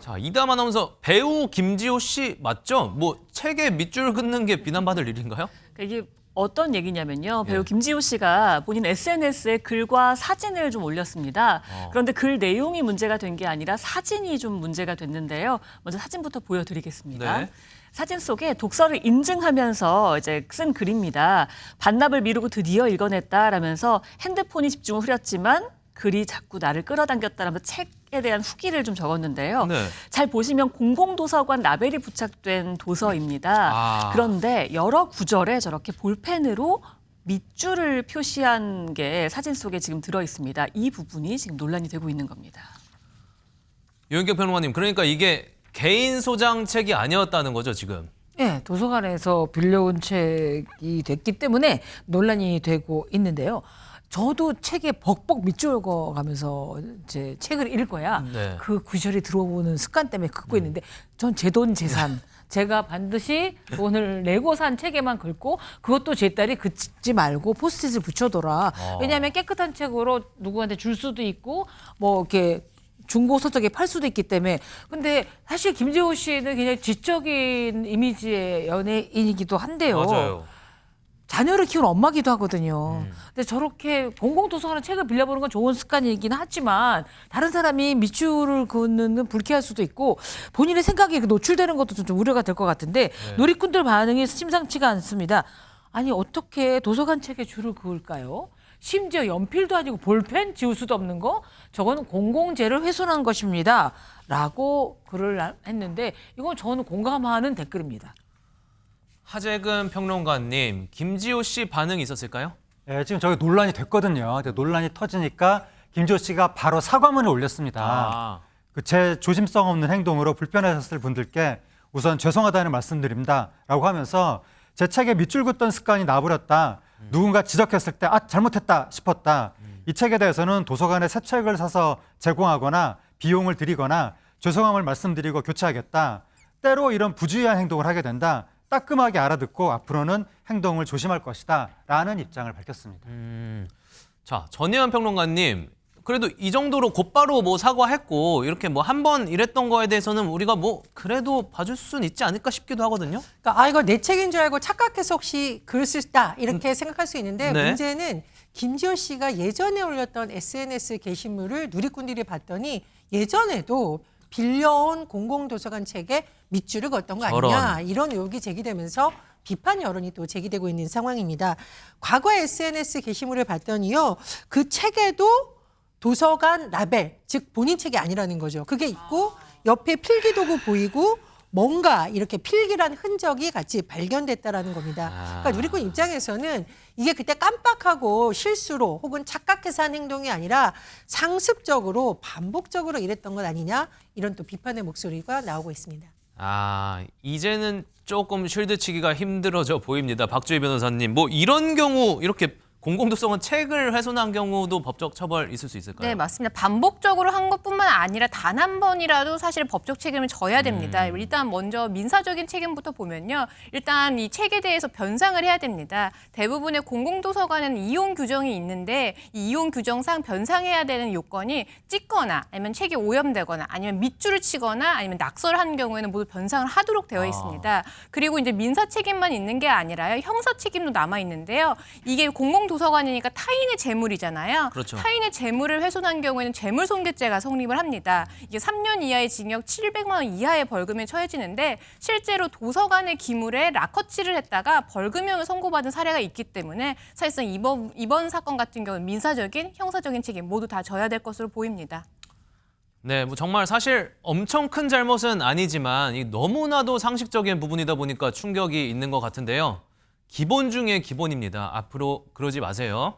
자, 이담 아나운서, 배우 김지호 씨 맞죠? 뭐 책에 밑줄 긋는 게 비난받을 일인가요? 이게 어떤 얘기냐면요. 배우 예. 김지호 씨가 본인 SNS에 글과 사진을 좀 올렸습니다. 그런데 글 내용이 문제가 된 게 아니라 사진이 좀 문제가 됐는데요. 먼저 사진부터 보여드리겠습니다. 네. 사진 속에 독서를 인증하면서 이제 쓴 글입니다. 반납을 미루고 드디어 읽어냈다라면서 핸드폰이 집중을 흐렸지만 글이 자꾸 나를 끌어당겼다라면서 책에 대한 후기를 좀 적었는데요. 네. 잘 보시면 공공도서관 라벨이 부착된 도서입니다. 아. 그런데 여러 구절에 저렇게 볼펜으로 밑줄을 표시한 게 사진 속에 지금 들어 있습니다. 이 부분이 지금 논란이 되고 있는 겁니다. 유은경 평론가님, 그러니까 이게 개인 소장 책이 아니었다는 거죠, 지금? 네, 도서관에서 빌려온 책이 됐기 때문에 논란이 되고 있는데요. 저도 책에 벅벅 밑줄 그어가면서 제 책을 읽어야 네. 그 구절이 들어오는 습관 때문에 긋고 있는데 전 제 돈 재산 제가 반드시 돈을 내고 산 책에만 긁고 그것도 제 딸이 긋지 말고 포스트잇을 붙여둬라. 왜냐하면 깨끗한 책으로 누구한테 줄 수도 있고 뭐 이렇게 중고 서적에 팔 수도 있기 때문에. 근데 사실 김지호 씨는 굉장히 지적인 이미지의 연예인이기도 한데요. 맞아요. 자녀를 키우는 엄마기도 하거든요. 근데 저렇게 공공도서관에 책을 빌려보는 건 좋은 습관이긴 하지만 다른 사람이 밑줄을 긋는 건 불쾌할 수도 있고 본인의 생각이 노출되는 것도 좀 우려가 될 것 같은데 누리꾼들 반응이 심상치가 않습니다. 아니 어떻게 도서관 책에 줄을 그을까요? 심지어 연필도 아니고 볼펜 지울 수도 없는 거? 저거는 공공재를 훼손한 것입니다. 라고 글을 했는데 이건 저는 공감하는 댓글입니다. 하재근 평론가님, 김지호 씨 반응이 있었을까요? 네, 지금 저기 논란이 됐거든요. 근데 논란이 터지니까 김지호 씨가 바로 사과문을 올렸습니다. 아. 제 조심성 없는 행동으로 불편하셨을 분들께 우선 죄송하다는 말씀드립니다. 라고 하면서 제 책에 밑줄 긋던 습관이 나버렸다. 누군가 지적했을 때 잘못했다 싶었다. 이 책에 대해서는 도서관에 새 책을 사서 제공하거나 비용을 드리거나 죄송함을 말씀드리고 교체하겠다. 때로 이런 부주의한 행동을 하게 된다. 따끔하게 알아듣고 앞으로는 행동을 조심할 것이다 라는 입장을 밝혔습니다. 자, 전혜연 평론가님, 그래도 이 정도로 곧바로 뭐 사과했고 이렇게 뭐 한 번 이랬던 거에 대해서는 우리가 뭐 그래도 봐줄 수는 있지 않을까 싶기도 하거든요. 그러니까 이거 내 책인 줄 알고 착각해서 혹시 글을 썼다 이렇게 생각할 수 있는데 네. 문제는 김지호 씨가 예전에 올렸던 SNS 게시물을 누리꾼들이 봤더니 예전에도 빌려온 공공도서관 책에 밑줄을 걷던 거 아니냐 저런. 이런 의혹이 제기되면서 비판 여론이 또 제기되고 있는 상황입니다. 과거 SNS 게시물을 봤더니요. 그 책에도 도서관 라벨, 즉 본인 책이 아니라는 거죠. 그게 있고 옆에 필기도구 보이고 뭔가 이렇게 필기란 흔적이 같이 발견됐다라는 겁니다. 그러니까 누리꾼 입장에서는 이게 그때 깜빡하고 실수로 혹은 착각해서 한 행동이 아니라 상습적으로 반복적으로 이랬던 것 아니냐 이런 또 비판의 목소리가 나오고 있습니다. 아, 이제는 조금 쉴드 치기가 힘들어져 보입니다. 박주희 변호사님, 뭐 이런 경우 이렇게 공공도서관 책을 훼손한 경우도 법적 처벌 있을 수 있을까요? 네, 맞습니다. 반복적으로 한 것뿐만 아니라 단 한 번이라도 사실 법적 책임을 져야 됩니다. 일단 먼저 민사적인 책임부터 보면요. 일단 이 책에 대해서 변상을 해야 됩니다. 대부분의 공공도서관에는 이용 규정이 있는데 이 이용 규정상 변상해야 되는 요건이 찍거나 아니면 책이 오염되거나 아니면 밑줄을 치거나 아니면 낙서를 한 경우에는 모두 변상을 하도록 되어 있습니다. 그리고 이제 민사 책임만 있는 게 아니라요. 형사 책임도 남아 있는데요. 이게 공공도서관이니까 타인의 재물이잖아요. 그렇죠. 타인의 재물을 훼손한 경우에는 재물손괴죄가 성립을 합니다. 이게 3년 이하의 징역 700만 원 이하의 벌금에 처해지는데 실제로 도서관의 기물에 락커칠을 했다가 벌금형을 선고받은 사례가 있기 때문에 사실상 이번 사건 같은 경우는 민사적인, 형사적인 책임 모두 다 져야 될 것으로 보입니다. 네, 뭐 정말 사실 엄청 큰 잘못은 아니지만 이 너무나도 상식적인 부분이다 보니까 충격이 있는 것 같은데요. 기본 중에 기본입니다. 앞으로 그러지 마세요.